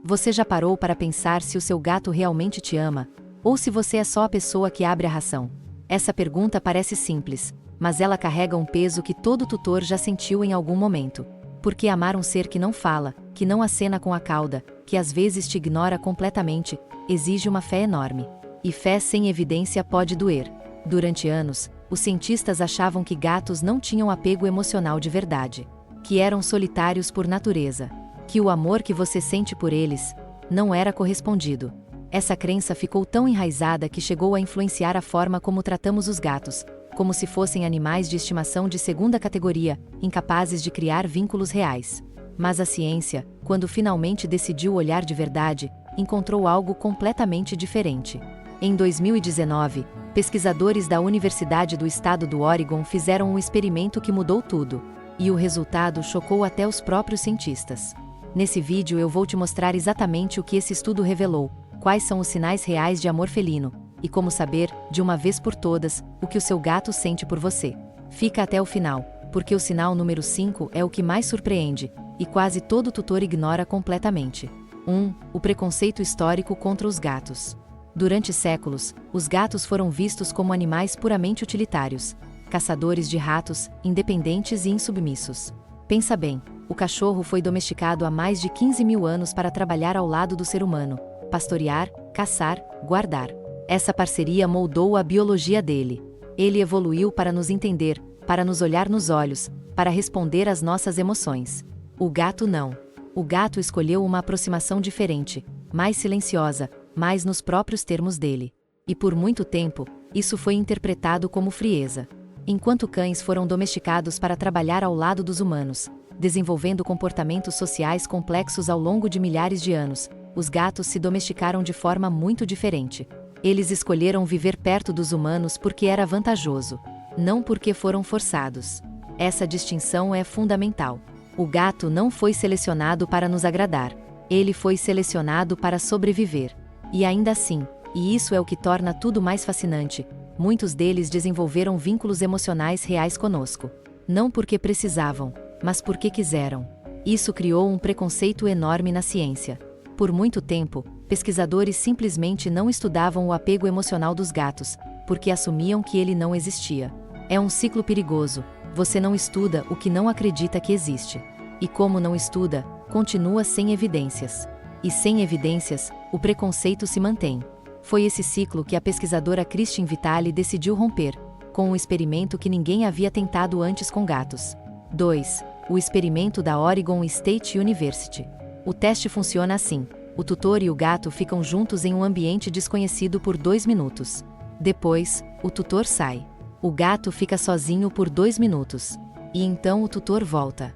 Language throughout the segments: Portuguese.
Você já parou para pensar se o seu gato realmente te ama? Ou se você é só a pessoa que abre a ração? Essa pergunta parece simples, mas ela carrega um peso que todo tutor já sentiu em algum momento. Porque amar um ser que não fala, que não acena com a cauda, que às vezes te ignora completamente, exige uma fé enorme. E fé sem evidência pode doer. Durante anos, os cientistas achavam que gatos não tinham apego emocional de verdade. Que eram solitários por natureza. Que o amor que você sente por eles não era correspondido. Essa crença ficou tão enraizada que chegou a influenciar a forma como tratamos os gatos, como se fossem animais de estimação de segunda categoria, incapazes de criar vínculos reais. Mas a ciência, quando finalmente decidiu olhar de verdade, encontrou algo completamente diferente. Em 2019, pesquisadores da Universidade do Estado do Oregon fizeram um experimento que mudou tudo. E o resultado chocou até os próprios cientistas. Nesse vídeo eu vou te mostrar exatamente o que esse estudo revelou, quais são os sinais reais de amor felino, e como saber, de uma vez por todas, o que o seu gato sente por você. Fica até o final, porque o sinal número 5 é o que mais surpreende, e quase todo tutor ignora completamente. 1. O preconceito histórico contra os gatos. Durante séculos, os gatos foram vistos como animais puramente utilitários, caçadores de ratos, independentes e insubmissos. Pensa bem, o cachorro foi domesticado há mais de 15 mil anos para trabalhar ao lado do ser humano, pastorear, caçar, guardar. Essa parceria moldou a biologia dele. Ele evoluiu para nos entender, para nos olhar nos olhos, para responder às nossas emoções. O gato não. O gato escolheu uma aproximação diferente, mais silenciosa, mais nos próprios termos dele. E por muito tempo, isso foi interpretado como frieza. Enquanto cães foram domesticados para trabalhar ao lado dos humanos, desenvolvendo comportamentos sociais complexos ao longo de milhares de anos, os gatos se domesticaram de forma muito diferente. Eles escolheram viver perto dos humanos porque era vantajoso, não porque foram forçados. Essa distinção é fundamental. O gato não foi selecionado para nos agradar. Ele foi selecionado para sobreviver. E ainda assim, e isso é o que torna tudo mais fascinante, muitos deles desenvolveram vínculos emocionais reais conosco. Não porque precisavam, mas porque quiseram. Isso criou um preconceito enorme na ciência. Por muito tempo, pesquisadores simplesmente não estudavam o apego emocional dos gatos, porque assumiam que ele não existia. É um ciclo perigoso. Você não estuda o que não acredita que existe. E como não estuda, continua sem evidências. E sem evidências, o preconceito se mantém. Foi esse ciclo que a pesquisadora Christine Vitale decidiu romper, com um experimento que ninguém havia tentado antes com gatos. 2. O experimento da Oregon State University. O teste funciona assim: o tutor e o gato ficam juntos em um ambiente desconhecido por 2 minutos. Depois, o tutor sai. O gato fica sozinho por 2 minutos. E então o tutor volta.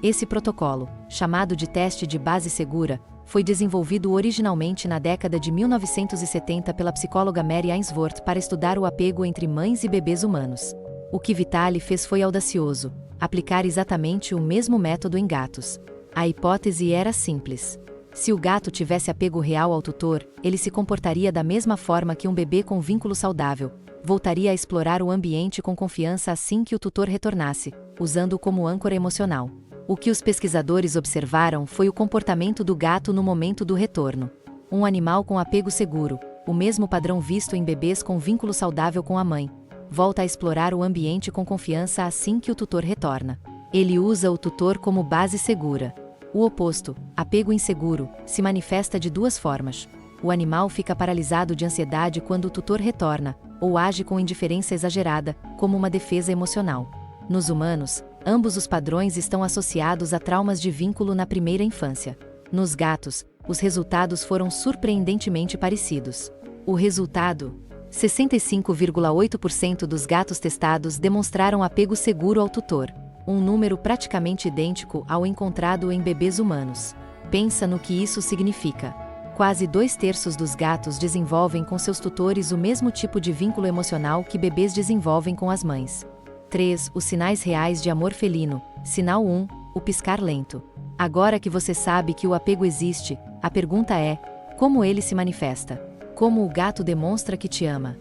Esse protocolo, chamado de teste de base segura, foi desenvolvido originalmente na década de 1970 pela psicóloga Mary Ainsworth para estudar o apego entre mães e bebês humanos. O que Vitale fez foi audacioso: aplicar exatamente o mesmo método em gatos. A hipótese era simples. Se o gato tivesse apego real ao tutor, ele se comportaria da mesma forma que um bebê com vínculo saudável, voltaria a explorar o ambiente com confiança assim que o tutor retornasse, usando-o como âncora emocional. O que os pesquisadores observaram foi o comportamento do gato no momento do retorno. Um animal com apego seguro, o mesmo padrão visto em bebês com vínculo saudável com a mãe, volta a explorar o ambiente com confiança assim que o tutor retorna. Ele usa o tutor como base segura. O oposto, apego inseguro, se manifesta de 2 formas. O animal fica paralisado de ansiedade quando o tutor retorna, ou age com indiferença exagerada, como uma defesa emocional. Nos humanos, ambos os padrões estão associados a traumas de vínculo na primeira infância. Nos gatos, os resultados foram surpreendentemente parecidos. O resultado: 65,8% dos gatos testados demonstraram apego seguro ao tutor, um número praticamente idêntico ao encontrado em bebês humanos. Pensa no que isso significa. Quase 2/3 dos gatos desenvolvem com seus tutores o mesmo tipo de vínculo emocional que bebês desenvolvem com as mães. 3. Os sinais reais de amor felino. Sinal 1. O piscar lento. Agora que você sabe que o apego existe, a pergunta é: como ele se manifesta? Como o gato demonstra que te ama?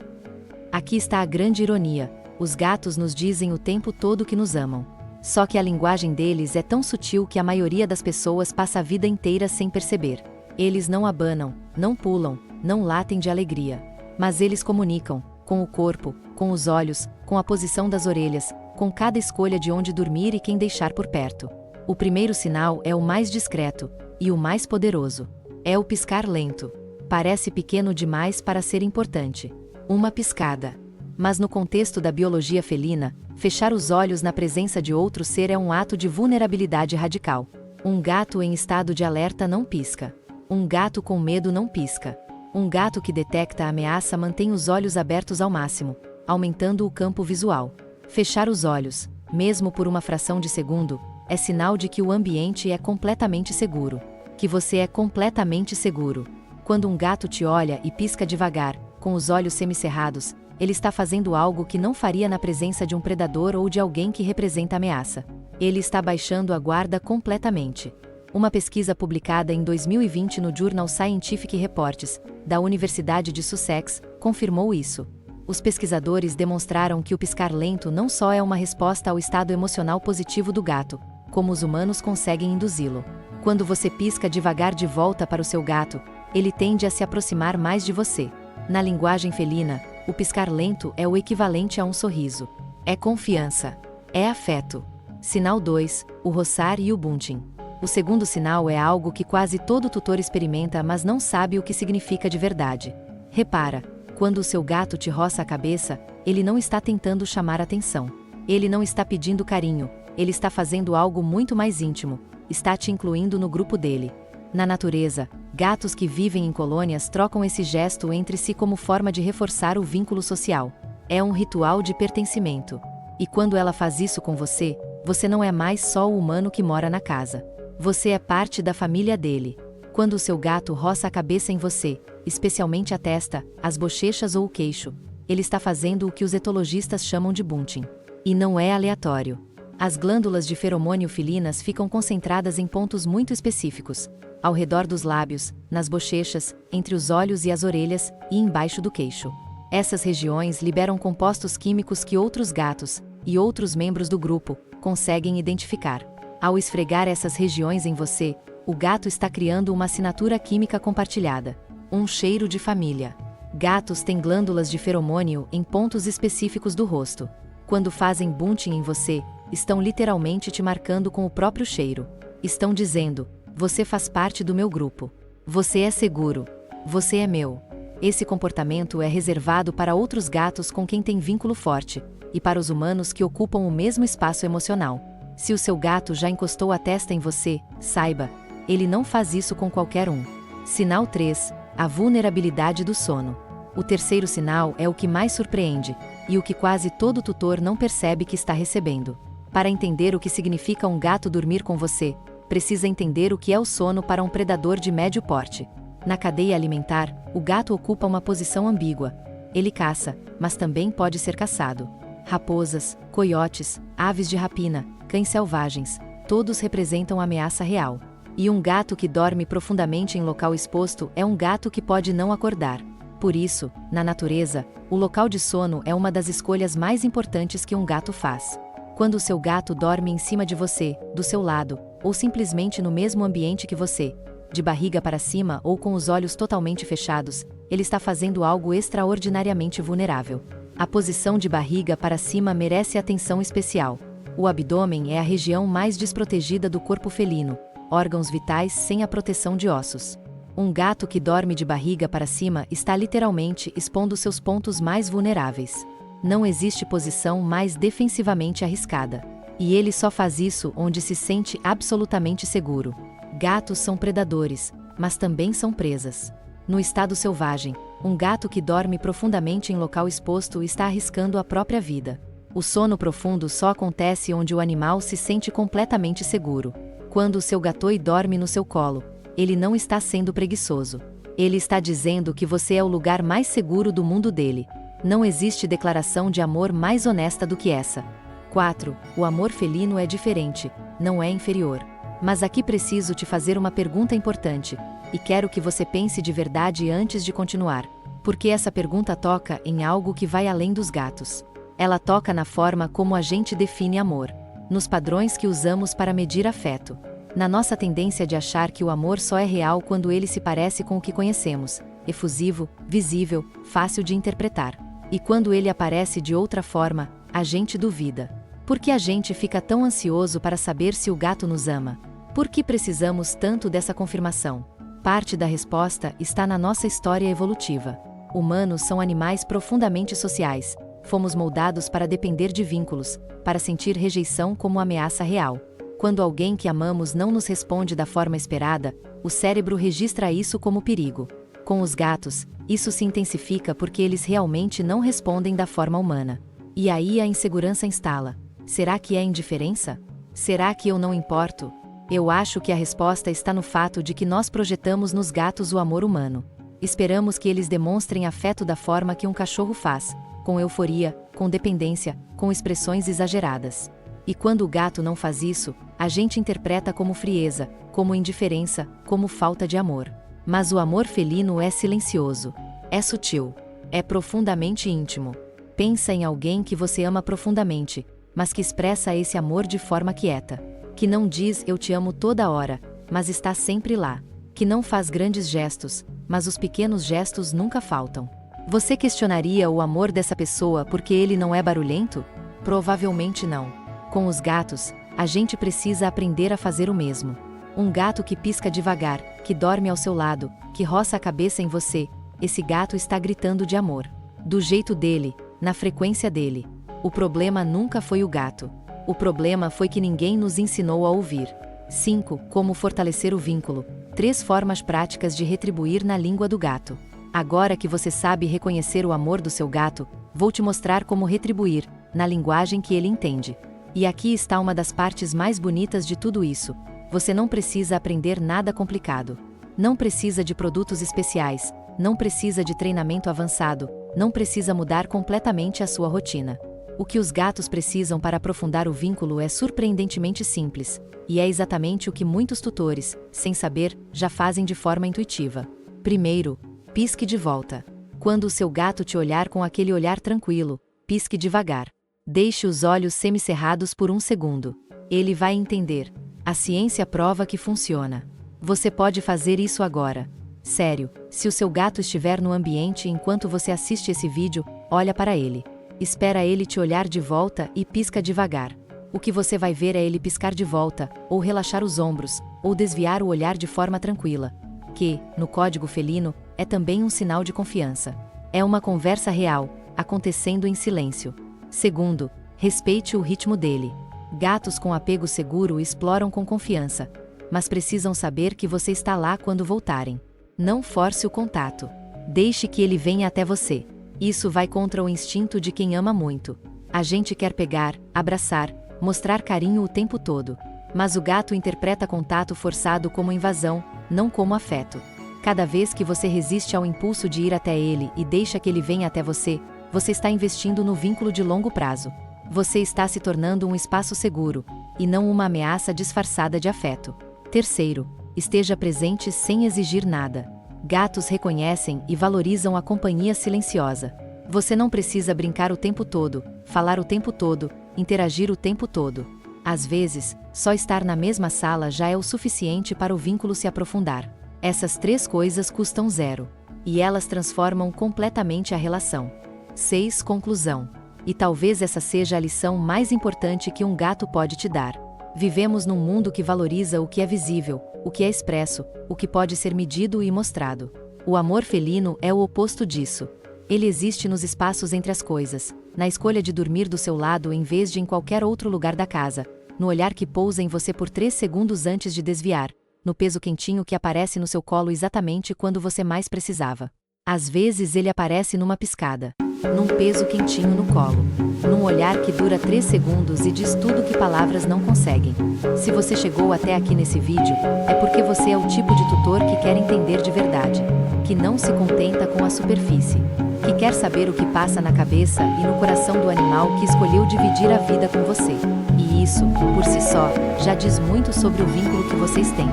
Aqui está a grande ironia: os gatos nos dizem o tempo todo que nos amam. Só que a linguagem deles é tão sutil que a maioria das pessoas passa a vida inteira sem perceber. Eles não abanam, não pulam, não latem de alegria. Mas eles comunicam, com o corpo, com os olhos, com a posição das orelhas, com cada escolha de onde dormir e quem deixar por perto. O primeiro sinal é o mais discreto, e o mais poderoso. É o piscar lento. Parece pequeno demais para ser importante. Uma piscada. Mas no contexto da biologia felina, fechar os olhos na presença de outro ser é um ato de vulnerabilidade radical. Um gato em estado de alerta não pisca. Um gato com medo não pisca. Um gato que detecta a ameaça mantém os olhos abertos ao máximo, aumentando o campo visual. Fechar os olhos, mesmo por uma fração de segundo, é sinal de que o ambiente é completamente seguro. Que você é completamente seguro. Quando um gato te olha e pisca devagar, com os olhos semicerrados, ele está fazendo algo que não faria na presença de um predador ou de alguém que representa ameaça. Ele está baixando a guarda completamente. Uma pesquisa publicada em 2020 no Journal Scientific Reports, da Universidade de Sussex, confirmou isso. Os pesquisadores demonstraram que o piscar lento não só é uma resposta ao estado emocional positivo do gato, como os humanos conseguem induzi-lo. Quando você pisca devagar de volta para o seu gato, ele tende a se aproximar mais de você. Na linguagem felina, o piscar lento é o equivalente a um sorriso. É confiança. É afeto. Sinal 2, o roçar e o bunting. O segundo sinal é algo que quase todo tutor experimenta, mas não sabe o que significa de verdade. Repara, quando o seu gato te roça a cabeça, ele não está tentando chamar atenção. Ele não está pedindo carinho, ele está fazendo algo muito mais íntimo, está te incluindo no grupo dele. Na natureza, gatos que vivem em colônias trocam esse gesto entre si como forma de reforçar o vínculo social. É um ritual de pertencimento. E quando ela faz isso com você, você não é mais só o humano que mora na casa. Você é parte da família dele. Quando o seu gato roça a cabeça em você, especialmente a testa, as bochechas ou o queixo, ele está fazendo o que os etologistas chamam de bunting. E não é aleatório. As glândulas de feromônio felinas ficam concentradas em pontos muito específicos, ao redor dos lábios, nas bochechas, entre os olhos e as orelhas, e embaixo do queixo. Essas regiões liberam compostos químicos que outros gatos, e outros membros do grupo, conseguem identificar. Ao esfregar essas regiões em você, o gato está criando uma assinatura química compartilhada. Um cheiro de família. Gatos têm glândulas de feromônio em pontos específicos do rosto. Quando fazem bunting em você, estão literalmente te marcando com o próprio cheiro. Estão dizendo: você faz parte do meu grupo. Você é seguro. Você é meu. Esse comportamento é reservado para outros gatos com quem tem vínculo forte, e para os humanos que ocupam o mesmo espaço emocional. Se o seu gato já encostou a testa em você, saiba, ele não faz isso com qualquer um. Sinal 3, a vulnerabilidade do sono. O terceiro sinal é o que mais surpreende, e o que quase todo tutor não percebe que está recebendo. Para entender o que significa um gato dormir com você, precisa entender o que é o sono para um predador de médio porte. Na cadeia alimentar, o gato ocupa uma posição ambígua. Ele caça, mas também pode ser caçado. Raposas, coiotes, aves de rapina, cães selvagens, todos representam ameaça real. E um gato que dorme profundamente em local exposto é um gato que pode não acordar. Por isso, na natureza, o local de sono é uma das escolhas mais importantes que um gato faz. Quando o seu gato dorme em cima de você, do seu lado, ou simplesmente no mesmo ambiente que você, de barriga para cima ou com os olhos totalmente fechados, ele está fazendo algo extraordinariamente vulnerável. A posição de barriga para cima merece atenção especial. O abdômen é a região mais desprotegida do corpo felino, órgãos vitais sem a proteção de ossos. Um gato que dorme de barriga para cima está literalmente expondo seus pontos mais vulneráveis. Não existe posição mais defensivamente arriscada. E ele só faz isso onde se sente absolutamente seguro. Gatos são predadores, mas também são presas. No estado selvagem, um gato que dorme profundamente em local exposto está arriscando a própria vida. O sono profundo só acontece onde o animal se sente completamente seguro. Quando o seu gatoi dorme no seu colo, ele não está sendo preguiçoso. Ele está dizendo que você é o lugar mais seguro do mundo dele. Não existe declaração de amor mais honesta do que essa. 4. O amor felino é diferente, não é inferior. Mas aqui preciso te fazer uma pergunta importante, e quero que você pense de verdade antes de continuar, porque essa pergunta toca em algo que vai além dos gatos. Ela toca na forma como a gente define amor, nos padrões que usamos para medir afeto. Na nossa tendência de achar que o amor só é real quando ele se parece com o que conhecemos, efusivo, visível, fácil de interpretar. E quando ele aparece de outra forma, a gente duvida. Por que a gente fica tão ansioso para saber se o gato nos ama? Por que precisamos tanto dessa confirmação? Parte da resposta está na nossa história evolutiva. Humanos são animais profundamente sociais. Fomos moldados para depender de vínculos, para sentir rejeição como ameaça real. Quando alguém que amamos não nos responde da forma esperada, o cérebro registra isso como perigo. Com os gatos, isso se intensifica porque eles realmente não respondem da forma humana. E aí a insegurança instala. Será que é indiferença? Será que eu não importo? Eu acho que a resposta está no fato de que nós projetamos nos gatos o amor humano. Esperamos que eles demonstrem afeto da forma que um cachorro faz, com euforia, com dependência, com expressões exageradas. E quando o gato não faz isso, a gente interpreta como frieza, como indiferença, como falta de amor. Mas o amor felino é silencioso. É sutil. É profundamente íntimo. Pensa em alguém que você ama profundamente, mas que expressa esse amor de forma quieta. Que não diz "eu te amo toda hora", mas está sempre lá. Que não faz grandes gestos, mas os pequenos gestos nunca faltam. Você questionaria o amor dessa pessoa porque ele não é barulhento? Provavelmente não. Com os gatos, a gente precisa aprender a fazer o mesmo. Um gato que pisca devagar, que dorme ao seu lado, que roça a cabeça em você, esse gato está gritando de amor. Do jeito dele, na frequência dele. O problema nunca foi o gato. O problema foi que ninguém nos ensinou a ouvir. 5. Como fortalecer o vínculo. 3 formas práticas de retribuir na língua do gato. Agora que você sabe reconhecer o amor do seu gato, vou te mostrar como retribuir, na linguagem que ele entende. E aqui está uma das partes mais bonitas de tudo isso. Você não precisa aprender nada complicado. Não precisa de produtos especiais, não precisa de treinamento avançado, não precisa mudar completamente a sua rotina. O que os gatos precisam para aprofundar o vínculo é surpreendentemente simples, e é exatamente o que muitos tutores, sem saber, já fazem de forma intuitiva. Primeiro, pisque de volta. Quando o seu gato te olhar com aquele olhar tranquilo, pisque devagar. Deixe os olhos semicerrados por um segundo. Ele vai entender. A ciência prova que funciona. Você pode fazer isso agora. Sério, se o seu gato estiver no ambiente enquanto você assiste esse vídeo, olha para ele. Espera ele te olhar de volta e pisca devagar. O que você vai ver é ele piscar de volta, ou relaxar os ombros, ou desviar o olhar de forma tranquila. Que, no código felino, é também um sinal de confiança. É uma conversa real, acontecendo em silêncio. Segundo, respeite o ritmo dele. Gatos com apego seguro exploram com confiança, mas precisam saber que você está lá quando voltarem. Não force o contato. Deixe que ele venha até você. Isso vai contra o instinto de quem ama muito. A gente quer pegar, abraçar, mostrar carinho o tempo todo. Mas o gato interpreta contato forçado como invasão, não como afeto. Cada vez que você resiste ao impulso de ir até ele e deixa que ele venha até você, você está investindo no vínculo de longo prazo. Você está se tornando um espaço seguro, e não uma ameaça disfarçada de afeto. Terceiro, esteja presente sem exigir nada. Gatos reconhecem e valorizam a companhia silenciosa. Você não precisa brincar o tempo todo, falar o tempo todo, interagir o tempo todo. Às vezes, só estar na mesma sala já é o suficiente para o vínculo se aprofundar. Essas 3 coisas custam 0. E elas transformam completamente a relação. 6. Conclusão. E talvez essa seja a lição mais importante que um gato pode te dar. Vivemos num mundo que valoriza o que é visível, o que é expresso, o que pode ser medido e mostrado. O amor felino é o oposto disso. Ele existe nos espaços entre as coisas, na escolha de dormir do seu lado em vez de em qualquer outro lugar da casa, no olhar que pousa em você por 3 segundos antes de desviar, no peso quentinho que aparece no seu colo exatamente quando você mais precisava. Às vezes ele aparece numa piscada, num peso quentinho no colo, num olhar que dura 3 segundos e diz tudo que palavras não conseguem. Se você chegou até aqui nesse vídeo, é porque você é o tipo de tutor que quer entender de verdade, que não se contenta com a superfície, que quer saber o que passa na cabeça e no coração do animal que escolheu dividir a vida com você. E isso, por si só, já diz muito sobre o vínculo que vocês têm.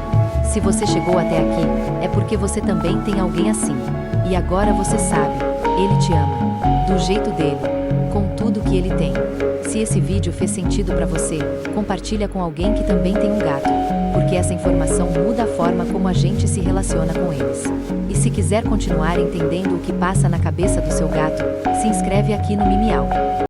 Se você chegou até aqui, é porque você também tem alguém assim. E agora você sabe, ele te ama. Do jeito dele. Com tudo que ele tem. Se esse vídeo fez sentido para você, compartilha com alguém que também tem um gato. porque essa informação muda a forma como a gente se relaciona com eles. E se quiser continuar entendendo o que passa na cabeça do seu gato, se inscreve aqui no Mimiau.